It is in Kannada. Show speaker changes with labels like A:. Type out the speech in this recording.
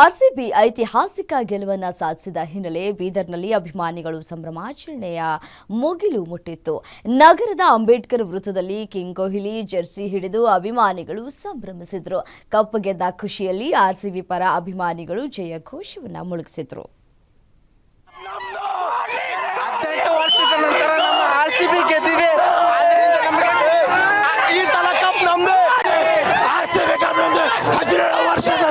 A: ಆರ್ಸಿಬಿ ಐತಿಹಾಸಿಕ ಗೆಲುವನ್ನು ಸಾಧಿಸಿದ ಹಿನ್ನೆಲೆ ಬೀದರ್ನಲ್ಲಿ ಅಭಿಮಾನಿಗಳು ಸಂಭ್ರಮಾಚರಣೆಯ ಮುಗಿಲು ಮುಟ್ಟಿತ್ತು. ನಗರದ ಅಂಬೇಡ್ಕರ್ ವೃತ್ತದಲ್ಲಿ ಕಿಂಗ್ ಕೊಹ್ಲಿ ಜೆರ್ಸಿ ಹಿಡಿದು ಅಭಿಮಾನಿಗಳು ಸಂಭ್ರಮಿಸಿದ್ರು. ಕಪ್ ಗೆದ್ದ ಖುಷಿಯಲ್ಲಿ ಆರ್ಸಿಬಿ ಪರ ಅಭಿಮಾನಿಗಳು ಜಯ ಘೋಷವನ್ನು ಮುಳುಗಿಸಿದ್ರು.
B: ವರ್ಷದ